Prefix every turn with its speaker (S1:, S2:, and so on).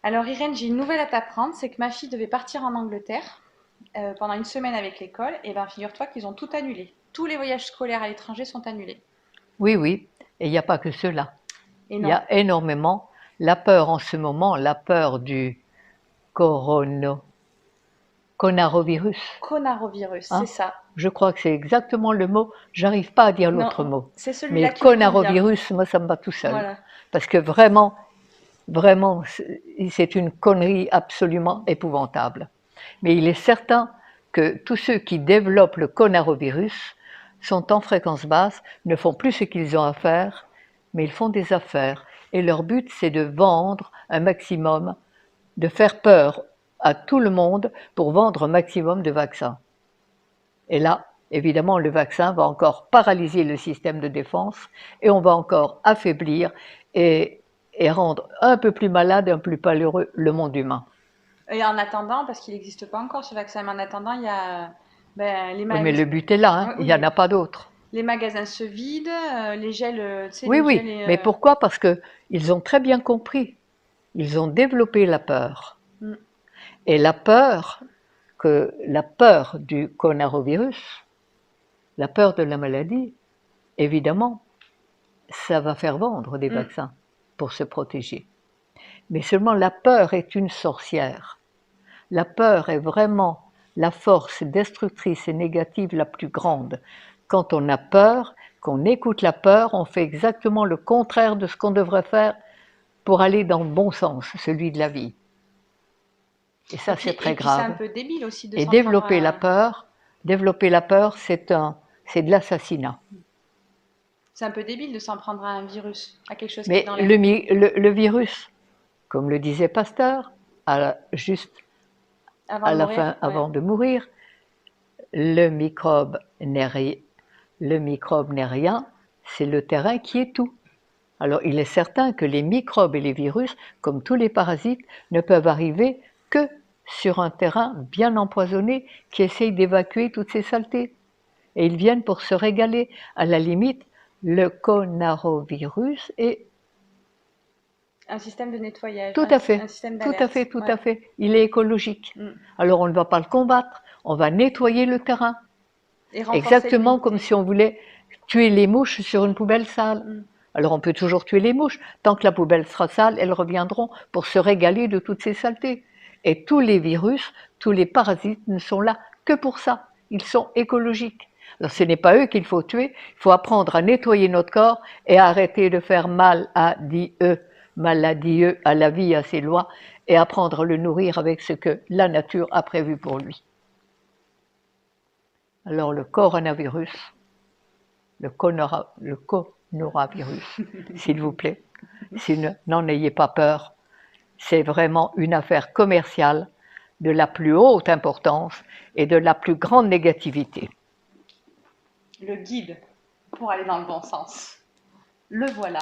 S1: Alors Irène, j'ai une nouvelle à t'apprendre, c'est que ma fille devait partir en Angleterre pendant une semaine avec l'école, et ben figure-toi qu'ils ont tout annulé. Tous les voyages scolaires à l'étranger sont annulés.
S2: Oui, oui, et il n'y a pas que cela.
S1: Et
S2: Il y
S1: non,
S2: a énormément la peur en ce moment, la peur du coronavirus.
S1: coronavirus, c'est
S2: Hein.
S1: ça.
S2: Je crois que c'est exactement le mot. J'arrive pas à dire
S1: Non,
S2: l'autre mot.
S1: c'est
S2: Mais
S1: celui-là qui me convient.
S2: coronavirus, moi, ça me va tout seul.
S1: Voilà.
S2: Parce que vraiment, vraiment, c'est une connerie absolument épouvantable. Mais il est certain que tous ceux qui développent le coronavirus sont en fréquence basse, ne font plus ce qu'ils ont à faire, mais ils font des affaires. Et leur but, c'est de vendre un maximum, de faire peur à tout le monde pour vendre un maximum de vaccins. Et là, évidemment, le vaccin va encore paralyser le système de défense et on va encore affaiblir et rendre un peu plus malade et un peu plus malheureux le monde humain.
S1: Et en attendant, parce qu'il n'existe pas encore ce vaccin, mais en attendant, il y a ben,
S2: Oui, mais le but est là, hein. Il n'y en
S1: oui,
S2: a pas d'autre.
S1: les magasins se vident, les gels, tu sais,
S2: Oui,
S1: les gels
S2: oui, mais pourquoi? Parce qu'ils ont très bien compris. Ils ont développé la peur.
S1: mm,
S2: Et la peur du coronavirus, la peur de la maladie, évidemment, ça va faire vendre des
S1: mm.
S2: vaccins pour se protéger. Mais seulement la peur est une sorcière. La peur est vraiment la force destructrice et négative la plus grande. Quand on a peur, qu'on écoute la peur, on fait exactement le contraire de ce qu'on devrait faire pour aller dans le bon sens, celui de la vie. Et ça, c'est
S1: Et
S2: très
S1: puis c'est un
S2: grave.
S1: peu débile aussi de
S2: Et
S1: s'en prendre à...
S2: développer la peur, c'est de l'assassinat.
S1: C'est un peu débile de s'en prendre à un virus, à quelque chose qui est
S2: Mais
S1: dans l'air.
S2: le virus, comme le disait Pasteur, juste
S1: Avant
S2: à
S1: de
S2: la
S1: mourir,
S2: fin,
S1: ouais.
S2: avant de mourir, le microbe n'est rien, c'est le terrain qui est tout. Alors il est certain que les microbes et les virus, comme tous les parasites, ne peuvent arriver que sur un terrain bien empoisonné qui essaye d'évacuer toutes ces saletés. Et ils viennent pour se régaler. À la limite, le coronavirus est
S1: Un système de nettoyage,
S2: tout à
S1: un
S2: fait,
S1: système
S2: tout à fait,
S1: d'alerte.
S2: tout
S1: Ouais.
S2: à fait. Il est écologique.
S1: Mm.
S2: Alors on ne va pas le combattre, on va nettoyer le terrain.
S1: Et renforcer
S2: Exactement comme
S1: l'immunité.
S2: si on voulait tuer les mouches sur une poubelle sale.
S1: Mm.
S2: Alors on peut toujours tuer les mouches. Tant que la poubelle sera sale, elles reviendront pour se régaler de toutes ces saletés. Et tous les virus, tous les parasites ne sont là que pour ça. Ils sont écologiques. Alors ce n'est pas eux qu'il faut tuer, il faut apprendre à nettoyer notre corps et à arrêter de faire mal à Dieu, à la vie, à ses lois, et apprendre à le nourrir avec ce que la nature a prévu pour lui. Alors le coronavirus, le coronavirus, s'il vous plaît, n'en ayez pas peur, c'est vraiment une affaire commerciale de la plus haute importance et de la plus grande négativité.
S1: Le guide pour aller dans le bon sens. Le voilà.